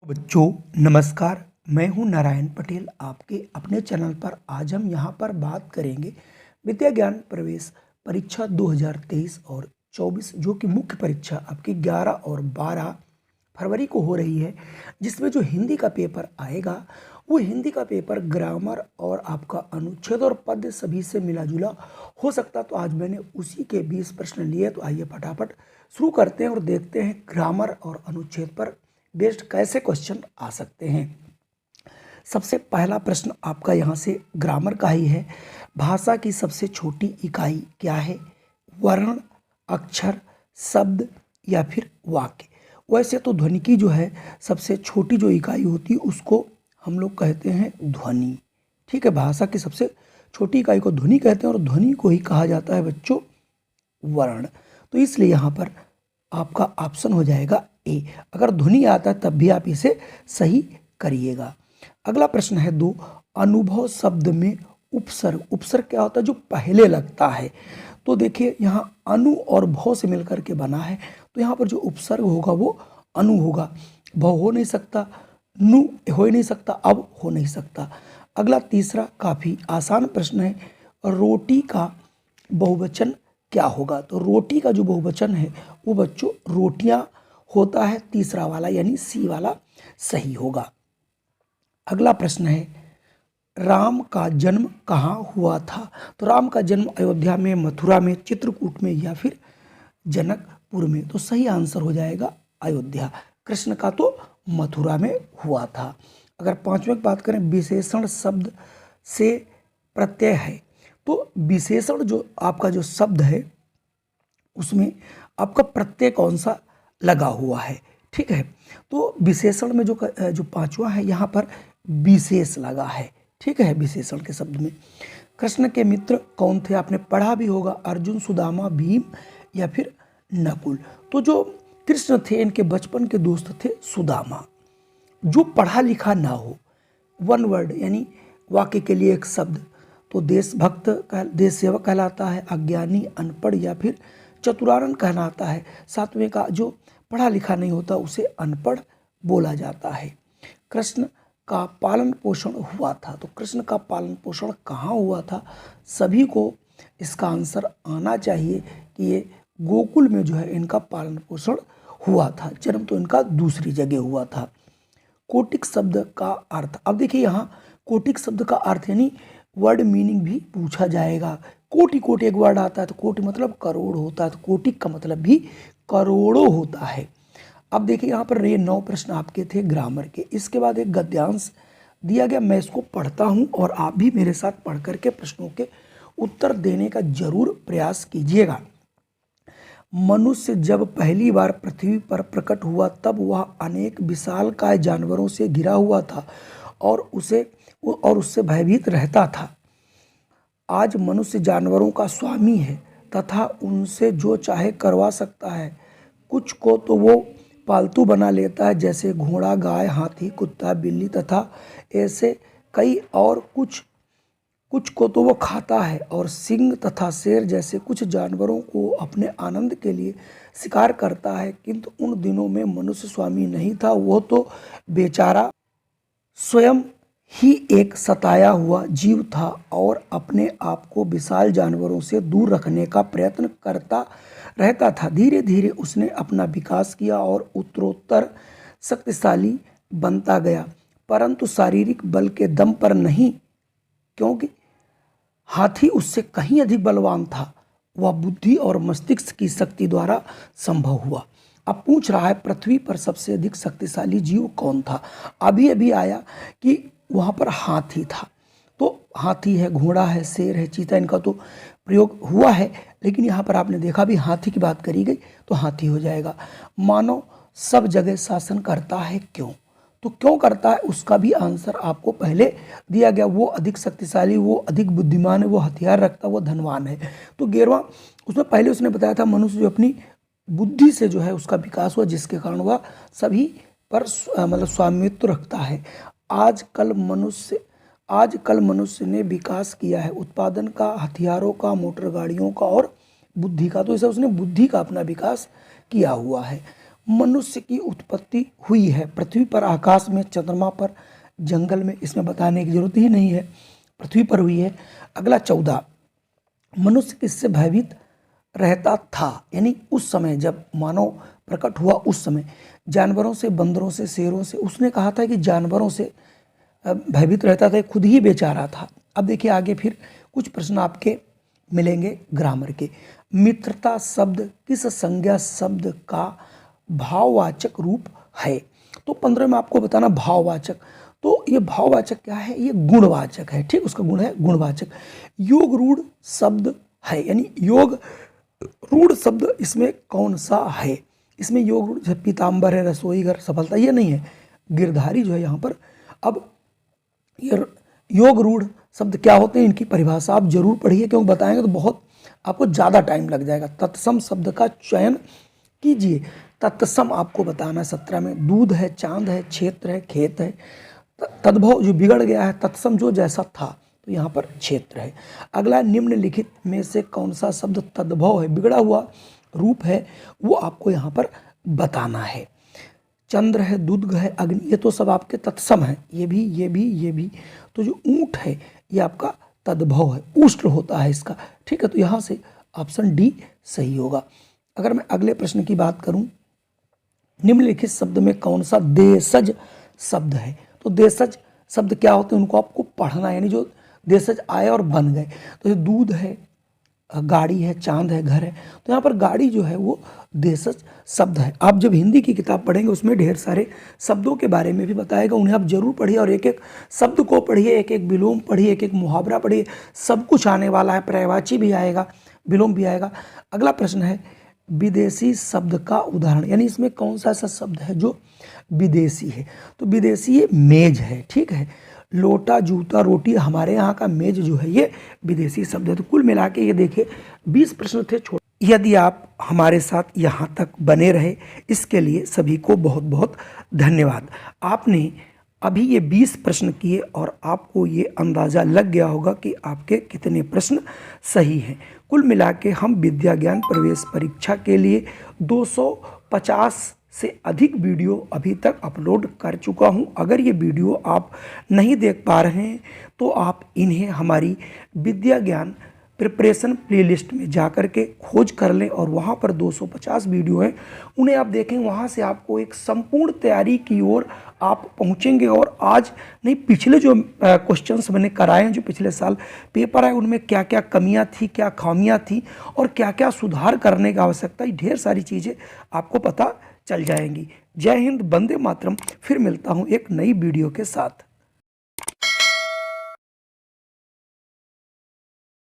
बच्चों नमस्कार। मैं हूं नारायण पटेल आपके अपने चैनल पर। आज हम यहां पर बात करेंगे विद्या ज्ञान प्रवेश परीक्षा 2023 और 24 जो कि मुख्य परीक्षा आपकी 11 और 12 फरवरी को हो रही है, जिसमें जो हिंदी का पेपर आएगा वो हिंदी का पेपर ग्रामर और आपका अनुच्छेद और पद्य सभी से मिला जुला हो सकता। तो आज मैंने उसी के 20 प्रश्न लिए, तो आइए फटाफट शुरू करते हैं और देखते हैं ग्रामर और अनुच्छेद पर बेस्ड कैसे क्वेश्चन आ सकते हैं। सबसे पहला प्रश्न आपका यहाँ से ग्रामर का ही है। भाषा की सबसे छोटी इकाई क्या है? वर्ण, अक्षर, शब्द या फिर वाक्य? वैसे तो ध्वनि की जो है सबसे छोटी जो इकाई होती है उसको हम लोग कहते हैं ध्वनि। ठीक है, भाषा की सबसे छोटी इकाई को ध्वनि कहते हैं और ध्वनि को ही कहा जाता है बच्चों वर्ण। तो इसलिए यहाँ पर आपका ऑप्शन हो जाएगा ए। अगर ध्वनि आता है तब भी आप इसे सही करिएगा। अगला प्रश्न है 2। अनुभव शब्द में उपसर्ग। उपसर्ग क्या होता है? जो पहले लगता है। तो देखिए यहाँ अनु और भव से मिलकर के बना है, तो यहाँ पर जो उपसर्ग होगा वो अनु होगा। भव हो नहीं सकता, नु हो ही नहीं सकता, अब हो नहीं सकता। अगला तीसरा काफी आसान प्रश्न है। रोटी का बहुवचन क्या होगा? तो रोटी का जो बहुवचन है वो बच्चों रोटियां होता है, तीसरा वाला यानी सी वाला सही होगा। अगला प्रश्न है राम का जन्म कहाँ हुआ था? तो राम का जन्म अयोध्या में, मथुरा में, चित्रकूट में या फिर जनकपुर में? तो सही आंसर हो जाएगा अयोध्या। कृष्ण का तो मथुरा में हुआ था। अगर पांचवें की बात करें विशेषण शब्द से प्रत्यय है, तो विशेषण जो आपका जो शब्द है उसमें आपका प्रत्यय कौन सा लगा हुआ है? ठीक है, तो विशेषण में जो पांचवा है यहाँ पर विशेष लगा है। ठीक है, विशेषण के शब्द में। कृष्ण के मित्र कौन थे? आपने पढ़ा भी होगा, अर्जुन, सुदामा, भीम या फिर नकुल। तो जो कृष्ण थे इनके बचपन के दोस्त थे सुदामा। जो पढ़ा लिखा ना हो, वन वर्ड यानी वाक्य के लिए एक शब्द, तो देशभक्त देश सेवक कहलाता है, अज्ञानी, अनपढ़ या फिर चतुरानन कहलाता है। सातवें का जो पढ़ा लिखा नहीं होता उसे अनपढ़ बोला जाता है। कृष्ण का पालन पोषण हुआ था, तो कृष्ण का पालन पोषण कहाँ हुआ था? सभी को इसका आंसर आना चाहिए कि ये गोकुल में जो है इनका पालन पोषण हुआ था। जन्म तो इनका दूसरी जगह हुआ था। कोटिक शब्द का अर्थ। अब देखिए यहाँ कोटिक शब्द का अर्थ यानी वर्ड मीनिंग भी पूछा जाएगा। कोटि कोटि एक वर्ड आता है, तो कोटि मतलब करोड़ होता है, तो कोटिक का मतलब भी करोड़ों होता है। अब देखिए यहाँ पर ये 9 प्रश्न आपके थे ग्रामर के। इसके बाद एक गद्यांश दिया गया, मैं इसको पढ़ता हूँ और आप भी मेरे साथ पढ़ करके प्रश्नों के उत्तर देने का जरूर प्रयास कीजिएगा। मनुष्य जब पहली बार पृथ्वी पर प्रकट हुआ तब वह अनेक विशालकाय जानवरों से घिरा हुआ था और उससे भयभीत रहता था। आज मनुष्य जानवरों का स्वामी है तथा उनसे जो चाहे करवा सकता है। कुछ को तो वो पालतू बना लेता है, जैसे घोड़ा, गाय, हाथी, कुत्ता, बिल्ली तथा ऐसे कई और। कुछ को तो वो खाता है और सिंह तथा शेर जैसे कुछ जानवरों को अपने आनंद के लिए शिकार करता है। किंतु उन दिनों में मनुष्य स्वामी नहीं था, वो तो बेचारा स्वयं ही एक सताया हुआ जीव था और अपने आप को विशाल जानवरों से दूर रखने का प्रयत्न करता रहता था। धीरे धीरे उसने अपना विकास किया और उत्तरोत्तर शक्तिशाली बनता गया, परंतु शारीरिक बल के दम पर नहीं, क्योंकि हाथी उससे कहीं अधिक बलवान था। वह बुद्धि और मस्तिष्क की शक्ति द्वारा संभव हुआ। अब पूछ रहा है पृथ्वी पर सबसे अधिक शक्तिशाली जीव कौन था? अभी अभी आया कि वहाँ पर हाथी था, तो हाथी है, घोड़ा है, शेर है, चीता, इनका तो प्रयोग हुआ है, लेकिन यहाँ पर आपने देखा भी हाथी की बात करी गई तो हाथी हो जाएगा। मानव सब जगह शासन करता है, क्यों? तो क्यों करता है उसका भी आंसर आपको पहले दिया गया। वो अधिक शक्तिशाली, वो अधिक बुद्धिमान है, वो हथियार रखता, वो धनवान है। तो 11वां उसमें पहले उसने बताया था मनुष्य जो अपनी बुद्धि से जो है उसका विकास हुआ, जिसके कारण वह सभी पर मतलब स्वामित्व रखता है। आजकल मनुष्य ने विकास किया है उत्पादन का, हथियारों का, मोटर गाड़ियों का और बुद्धि का। तो इसे उसने बुद्धि का अपना विकास किया हुआ है। मनुष्य की उत्पत्ति हुई है? पृथ्वी पर, आकाश में, चंद्रमा पर, जंगल में? इसमें बताने की जरूरत ही नहीं है, पृथ्वी पर हुई है। अगला 14, मनुष्य किससे भयभीत रहता था? यानी उस समय जब मानव प्रकट हुआ उस समय जानवरों से, बंदरों से, शेरों से? उसने कहा था कि जानवरों से भयभीत रहता था, खुद ही बेचारा था। अब देखिए आगे फिर कुछ प्रश्न आपके मिलेंगे ग्रामर के। मित्रता शब्द किस संज्ञा शब्द का भाववाचक रूप है? तो 15 में आपको बताना भाववाचक। तो ये भाववाचक क्या है? ये गुणवाचक है, ठीक, उसका गुण है गुणवाचक। योग रूढ़ शब्द है, यानी योग रूढ़ शब्द इसमें कौन सा है? इसमें योग रूढ़ पीताम्बर है, रसोई घर, सफलता, ये नहीं है, गिरधारी जो है यहाँ पर। अब ये योग रूढ़ शब्द क्या होते हैं, इनकी परिभाषा आप जरूर पढ़िए, क्योंकि बताएंगे तो बहुत आपको ज़्यादा टाइम लग जाएगा। तत्सम शब्द का चयन कीजिए। तत्सम आपको बताना है 17 में। दूध है, चांद है, क्षेत्र है, खेत है। तद्भव जो बिगड़ गया है, तत्सम जो जैसा था, तो यहाँ पर क्षेत्र है। अगला, निम्नलिखित में से कौन सा शब्द तद्भव है, बिगड़ा हुआ रूप है, वो आपको यहाँ पर बताना है। चंद्र है, दुर्ग है, अग्नि, ये तो सब आपके तत्सम है। ये भी, ये भी, ये भी। तो जो ऊंट है ये आपका तद्भव है, उष्ट्र होता है इसका, ठीक है। तो यहाँ से ऑप्शन डी सही होगा। अगर मैं अगले प्रश्न की बात करूं, निम्नलिखित शब्द में कौन सा देशज शब्द है? तो देशज शब्द क्या होते हैं, उनको आपको पढ़ना है, यानी जो देशज आए और बन गए। तो ये दूध है, गाड़ी है, चांद है, घर है। तो यहाँ पर गाड़ी जो है वो देशज शब्द है। आप जब हिंदी की किताब पढ़ेंगे उसमें ढेर सारे शब्दों के बारे में भी बताएगा, उन्हें आप जरूर पढ़िए और एक एक शब्द को पढ़िए, एक एक विलोम पढ़िए, एक एक मुहावरा पढ़िए, सब कुछ आने वाला है। पर्यायवाची भी आएगा, विलोम भी आएगा। अगला प्रश्न है, विदेशी शब्द का उदाहरण, यानी इसमें कौन सा ऐसा शब्द है जो विदेशी है? तो विदेशी ये मेज है, ठीक है। लोटा, जूता, रोटी, हमारे यहाँ का मेज जो है ये विदेशी शब्द है। तो कुल मिला के ये देखिए 20 प्रश्न थे छोटे। यदि आप हमारे साथ यहाँ तक बने रहे, इसके लिए सभी को बहुत बहुत धन्यवाद। आपने अभी ये 20 प्रश्न किए और आपको ये अंदाज़ा लग गया होगा कि आपके कितने प्रश्न सही हैं। कुल मिला के हम विद्या ज्ञान प्रवेश परीक्षा के लिए 250 से अधिक वीडियो अभी तक अपलोड कर चुका हूं। अगर ये वीडियो आप नहीं देख पा रहे हैं तो आप इन्हें हमारी विद्या ज्ञान प्रिपरेशन प्लेलिस्ट में जाकर के खोज कर लें और वहाँ पर 250 वीडियो हैं, उन्हें आप देखें। वहाँ से आपको एक संपूर्ण तैयारी की ओर आप पहुँचेंगे। और आज नहीं, पिछले जो क्वेश्चंस मैंने कराए हैं, जो पिछले साल पेपर आए, उनमें क्या क्या कमियां थी, क्या खामियां थी और क्या क्या सुधार करने की आवश्यकता है, ढेर सारी चीज़ें आपको पता चल जाएंगी। जय हिंद, वंदे मातरम। फिर मिलता हूँ एक नई वीडियो के साथ।